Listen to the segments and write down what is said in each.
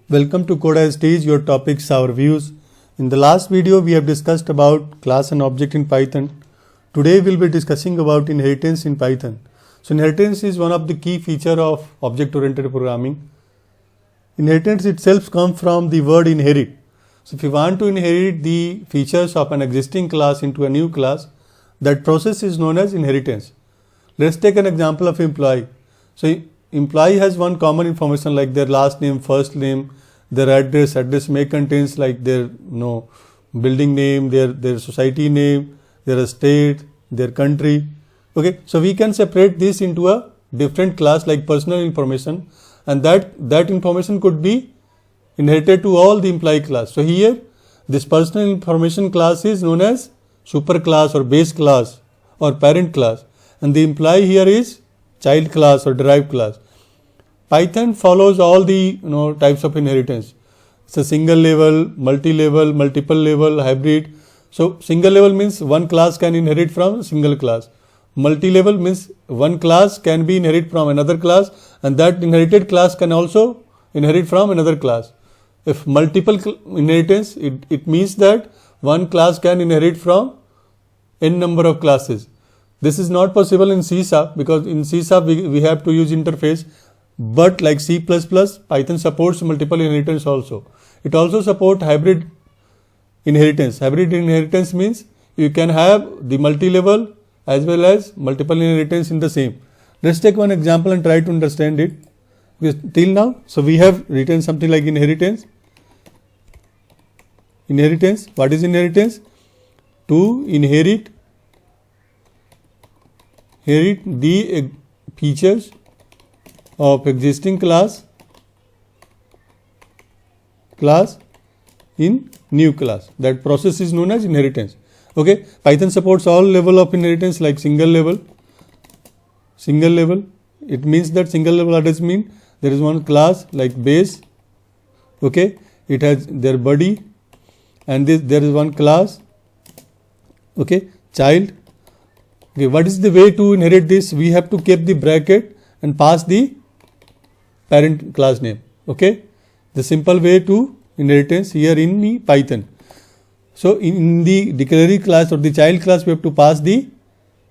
Welcome to Code-as-Teach, your topics, our views. In the last video, we have discussed about class and object in Python. Today, we'll be discussing about inheritance in Python. So, inheritance is one of the key feature of object-oriented programming. Inheritance itself comes from the word inherit. So, if you want to inherit the features of an existing class into a new class, that process is known as inheritance. Let's take an example of employee. So, employee has one common information like their last name, first name, their address. Address may contains like their building name, their society name, their state, their country. Okay, so we can separate this into a different class like personal information, and that information could be inherited to all the employee class. So here this personal information class is known as super class or base class or parent class, and the employee here is child class or derived class. Python follows all the types of inheritance. It's a single level, multi-level, multiple level, hybrid. So single level means one class can inherit from a single class. Multi-level means one class can be inherited from another class, and that inherited class can also inherit from another class. If multiple inheritance, it means that one class can inherit from n number of classes. This is not possible in C#, because in C# we have to use interface, but like C++, Python supports multiple inheritance also. It also supports hybrid inheritance. Hybrid inheritance means you can have the multi-level as well as multiple inheritance in the same. Let's take one example and try to understand it. Till now, so we have written something like inheritance. Inheritance, what is inheritance? To inherit the features of existing class in new class. That process is known as inheritance. Okay, Python supports all level of inheritance like single level. It means that single level address mean there is one class like base. Okay, it has their body, and there is one class. Okay, child. Okay, what is the way to inherit this? We have to keep the bracket and pass the parent class name. Okay, the simple way to inheritance here in the Python. So in the dictionary class or the child class, we have to pass the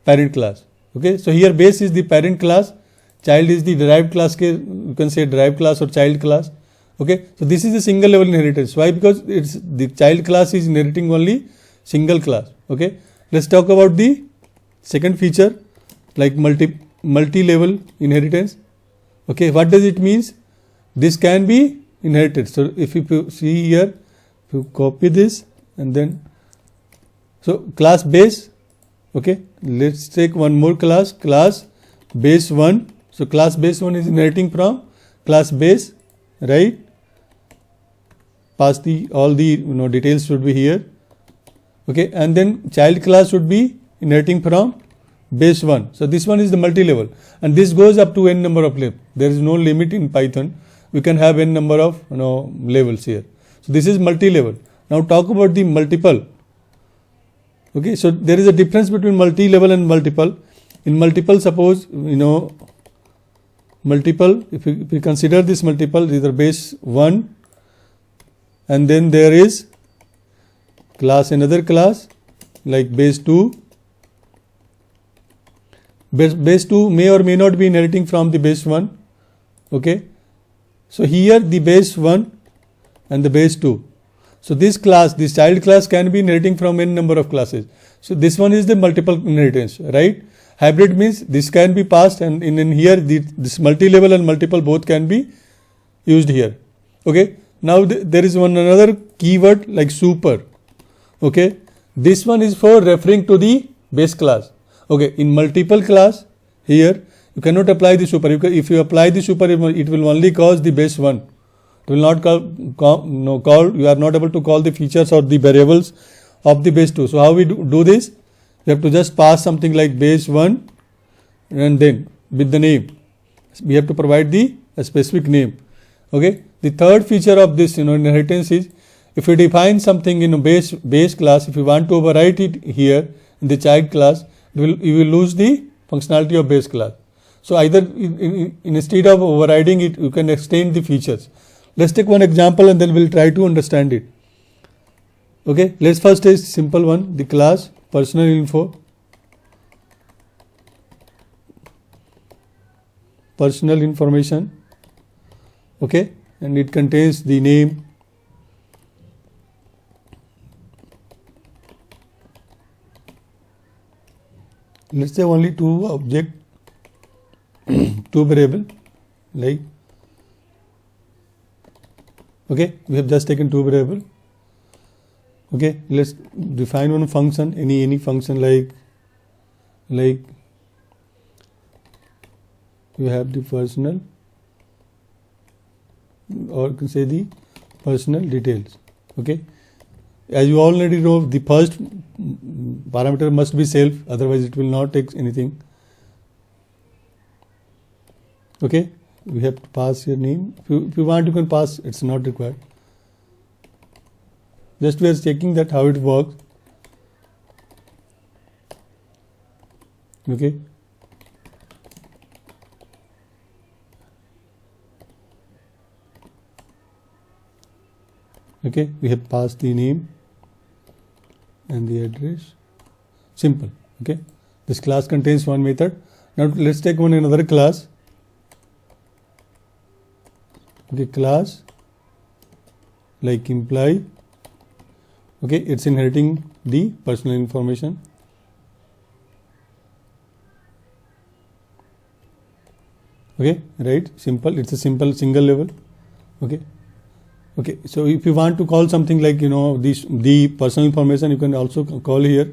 parent class. Okay, so here base is the parent class, child is the derived class. You can say derived class or child class. Okay, so this is a single level inheritance. Why? Because it's the child class is inheriting only single class. Okay, let's talk about the second feature like multi-level inheritance. Okay, what does it means? This can be inherited. So if you see here, if you copy this and then, so class base. Okay, let's take one more class base 1. So class base 1 is inheriting from class base, right? Pass all the details should be here. Okay, and then child class should be inheriting from base 1. So this one is the multi-level, and this goes up to n number of levels. There is no limit in Python. We can have n number of levels here. So this is multi-level. Now talk about the multiple. Okay, so there is a difference between multi-level and multiple. In multiple, suppose multiple, if we consider this multiple, these are base 1, and then there is another class like base 2. Base 2 may or may not be inheriting from the base 1. Okay, so here the base 1 and the base 2. So this child class can be inheriting from n number of classes. So this one is the multiple inheritance, right? Hybrid means this can be passed, and in here this multi-level and multiple both can be used here. Okay, now there is another keyword like super. Okay, this one is for referring to the base class. Okay, in multiple class here you cannot apply the super. If you apply the super, it will only cause the base 1. It will not call. You are not able to call the features or the variables of the base 2. So how we do this? We have to just pass something like base 1, and then with the name we have to provide a specific name. Okay, the third feature of this inheritance is if you define something in a base class, if you want to overwrite it here in the child class, you will lose the functionality of base class. So either instead of overriding it, you can extend the features. let's take one example and then we'll try to understand it. Okay, let's first take simple one, the class personal info. Personal information. Okay, and it contains the name, let's say only two object, two variable, like, okay, we have just taken two variable. Okay, let's define one function, any function, like you have the personal, or you can say the personal details. Okay, as you already know, the first parameter must be self, otherwise it will not take anything. Okay, we have to pass your name. If you want, you can pass, it's not required. Just we are checking that how it works. Okay, okay, we have passed the name and the address. Simple. Okay, this class contains one method. Now let's take another class. Okay, class like employee. Okay, it's inheriting the personal information. Okay, right, simple, it's a simple single level. Okay, okay, so if you want to call something like, the personal information, you can also call here.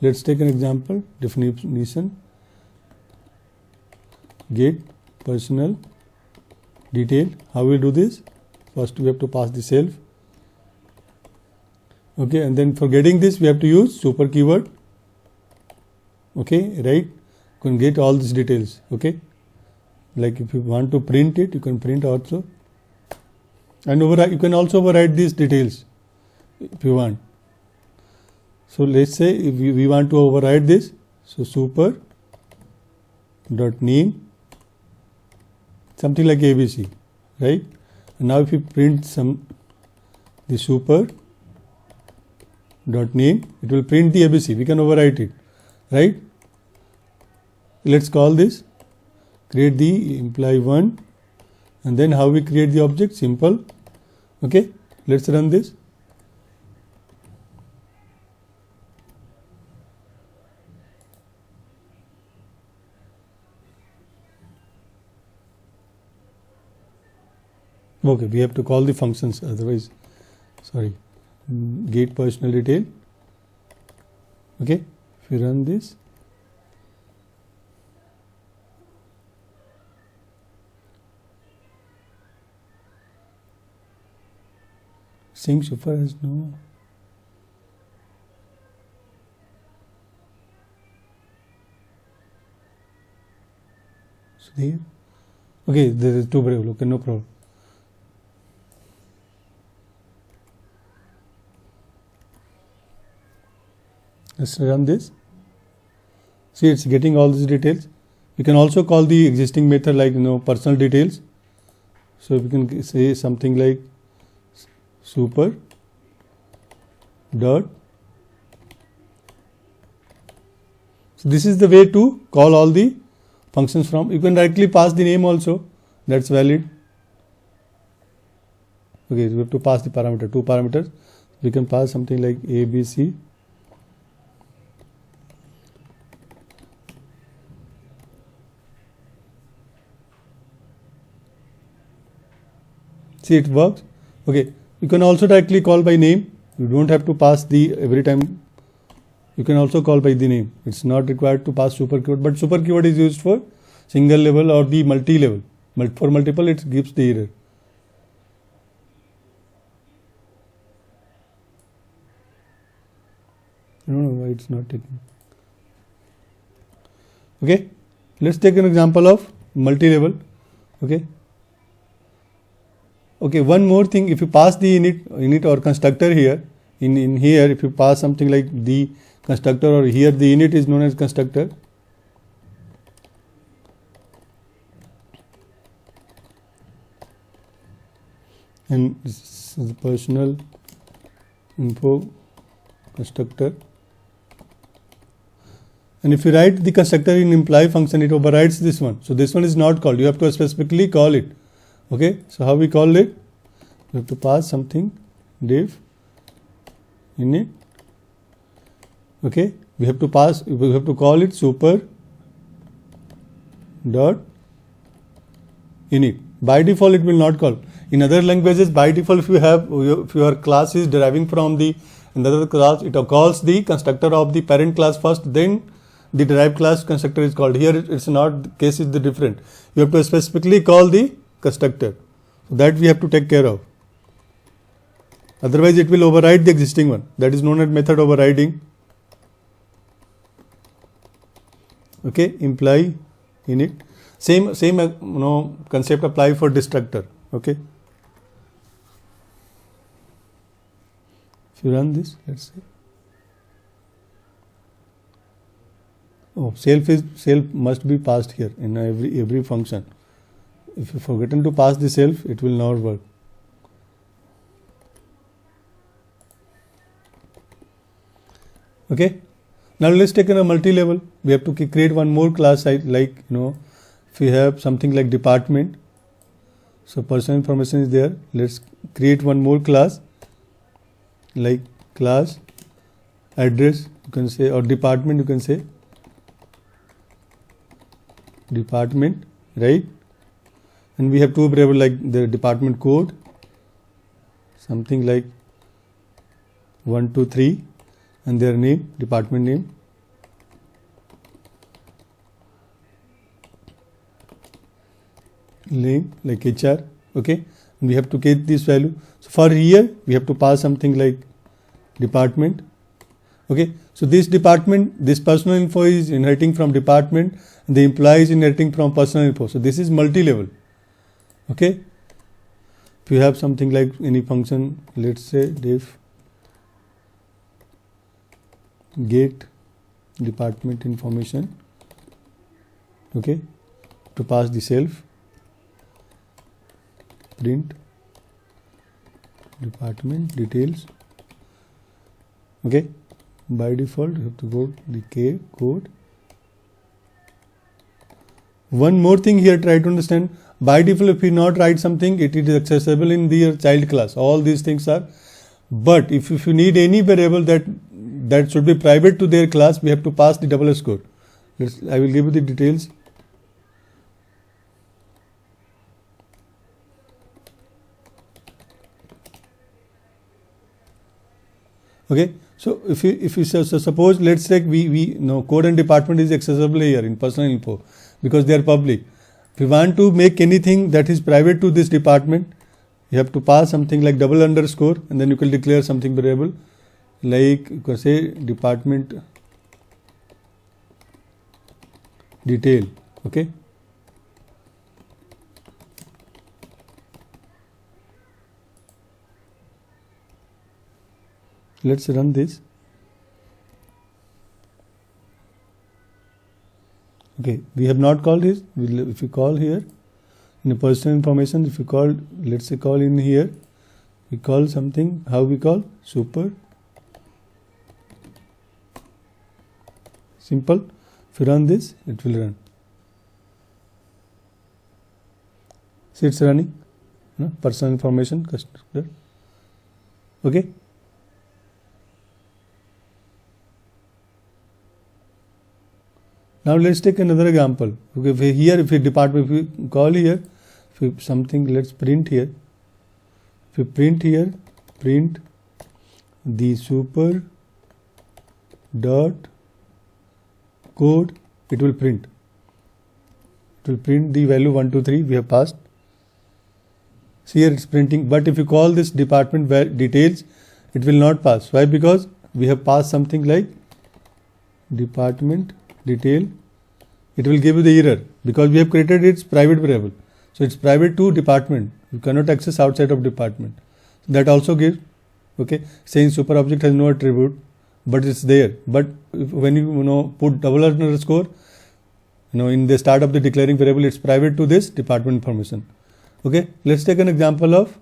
Let's take an example, definition, get personal detail. How we do this? First we have to pass the self. Okay, and then for getting this we have to use super keyword. Okay, right, you can get all these details. Okay, like if you want to print it, you can print also, and you can also override these details if you want. So let's say if we want to override this, so super dot name something like ABC, right? And now if you print the super dot name, it will print the ABC. We can overwrite it, right? Let's call this, create the employee one, and then how we create the object? Simple. Okay, let's run this. Okay, we have to call the functions, otherwise, sorry, get personal detail. Okay, if we run this, sync super has no. So there, okay, there is two variable. Okay, no problem. Let's run this. See, it's getting all these details. You can also call the existing method like personal details. So we can say something like super dot. So this is the way to call all the functions from. You can directly pass the name also. That's valid. Okay, we have to pass the parameter, two parameters. We can pass something like ABC. See, it works. Okay, you can also directly call by name. You don't have to pass the every time. You can also call by the name. It's not required to pass super keyword, but super keyword is used for single level or the multi level. For multiple, it gives the error. I don't know why it's not taking. Okay, let's take an example of multi level. Okay. Okay, one more thing, if you pass the init or constructor here, in here, if you pass something like the constructor, or here the init is known as constructor. and this is the personal info constructor. And if you write the constructor in imply function, it overrides this one. So this one is not called. You have to specifically call it. Okay. So how we call it? We have to pass something div init. Okay. We have to call it super dot init. By default, it will not call. In other languages, by default, if your class is deriving from the another class, it calls the constructor of the parent class first, then the derived class constructor is called. Here it's not, the case is the different. You have to specifically call the constructor. So that we have to take care of. Otherwise it will override the existing one. That is known as method overriding. Okay, imply init. Same concept apply for destructor. Okay. If you run this, let's say. Oh, self must be passed here in every function. If you forgotten to pass the self, it will not work. Okay. Now let's take a multi-level. We have to create one more class, like if we have something like department. So personal information is there. Let's create one more class, like class address, you can say, or department, you can say. Department, right? And we have two variables like the department code, something like 1, 2, 3, and their name, department name. Name like HR, okay? And we have to get this value. So for here, we have to pass something like department, okay? So this department, this personal info is inheriting from department, and the employee is inheriting from personal info. So this is multi-level, okay? If you have something like any function, let's say def get department information, okay, to pass the self, print department details, okay. By default, you have to go the K code. One more thing here, try to understand. By default, if you not write something, it is accessible in your child class. All these things are. But if you need any variable that should be private to their class, we have to pass the double score. I will give you the details. Okay. So if you suppose, let's say we know code and department is accessible here in personal info because they are public. If you want to make anything that is private to this department, you have to pass something like double underscore, and then you can declare something variable like you can say department detail, okay. Let's run this. Okay, we have not called this. If you call here in the personal information, if you call, let's say call in here, we call something, how we call? Super. Simple. If you run this, it will run. See, it's running. No? Personal information, customer. Okay. Now let's take another example. Okay, here if we call here, if we something, let's print here. If we print here, print the super dot code, it will print. It will print the value 1, 2, 3 we have passed. See here it's printing, but if you call this department details, it will not pass. Why? Because we have passed something like department detail. It will give you the error because we have created its private variable. So it's private to department. You cannot access outside of department. That also gives, okay, saying super object has no attribute, but it's there. But when you put double underscore, in the start of the declaring variable, it's private to this department information. Okay, let's take an example of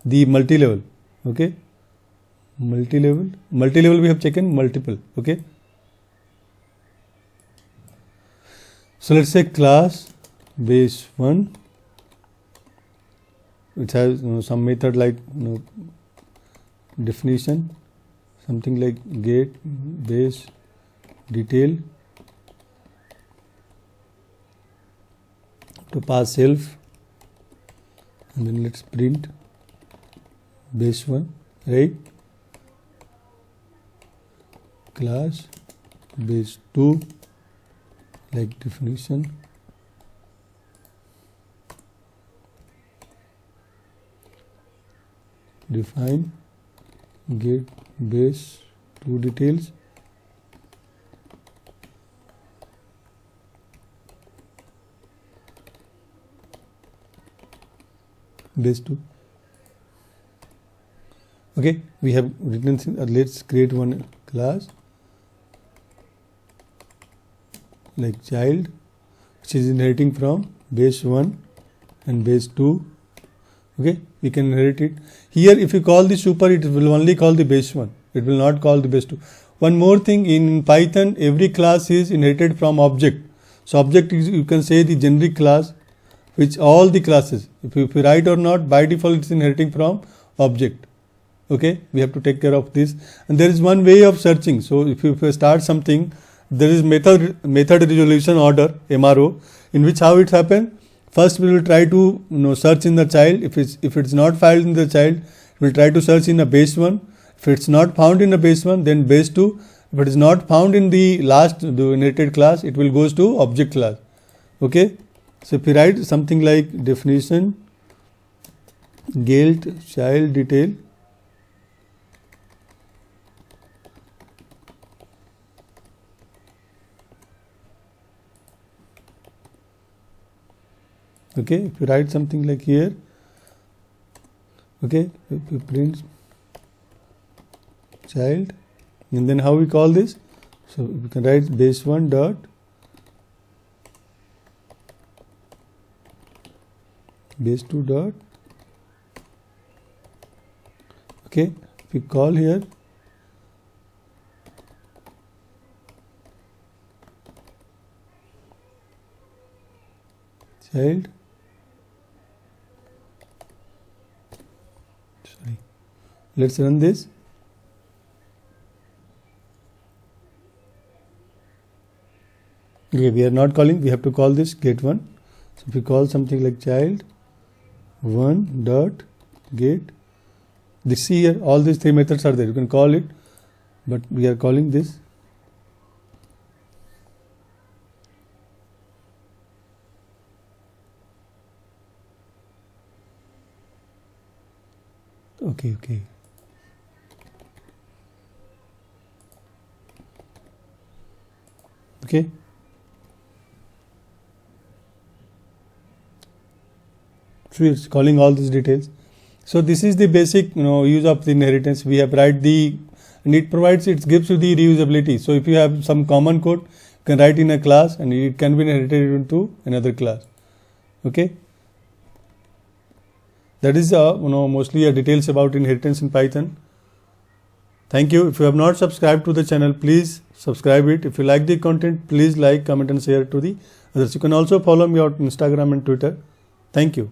the multi-level. Okay, multi-level we have taken multiple. Okay, so let's say class base 1, which has some method like definition, something like get base detail to pass self, and then let's print base 1, right? Class base 2 like definition, define get base 2 details, base 2. Okay, we have written, let's create one class like child, which is inheriting from base 1 and base 2. Okay, we can inherit it. Here if you call the super, it will only call the base 1, it will not call the base 2. One more thing, in Python every class is inherited from object. So object is, you can say, the generic class which all the classes, if you write or not, by default it's inheriting from object. Okay, we have to take care of this. And there is one way of searching. So if you start something, there is method resolution order, MRO, in which how it happens. First we will try to search in the child. If it's not filed in the child, we will try to search in a base 1. If it's not found in a base 1, then base 2. If it is not found in the last the inherited class, it will goes to object class. Okay, so if we write something like definition get child detail, okay, if you write something like here, okay, if you print child, and then how we call this? So we can write base 1 dot base 2 dot, okay, if we call here child, let's run this. Okay, we are not calling, we have to call this get 1. So if we call something like child 1 dot get, this, see here all these 3 methods are there, you can call it, but we are calling this. Okay. Okay. So it's calling all these details. So this is the basic use of the inheritance. We have write and it gives you the reusability. So if you have some common code, you can write in a class and it can be inherited into another class. Okay. That is mostly details about inheritance in Python. Thank you. If you have not subscribed to the channel, please subscribe it. If you like the content, please like, comment and share to the others. You can also follow me on Instagram and Twitter. Thank you.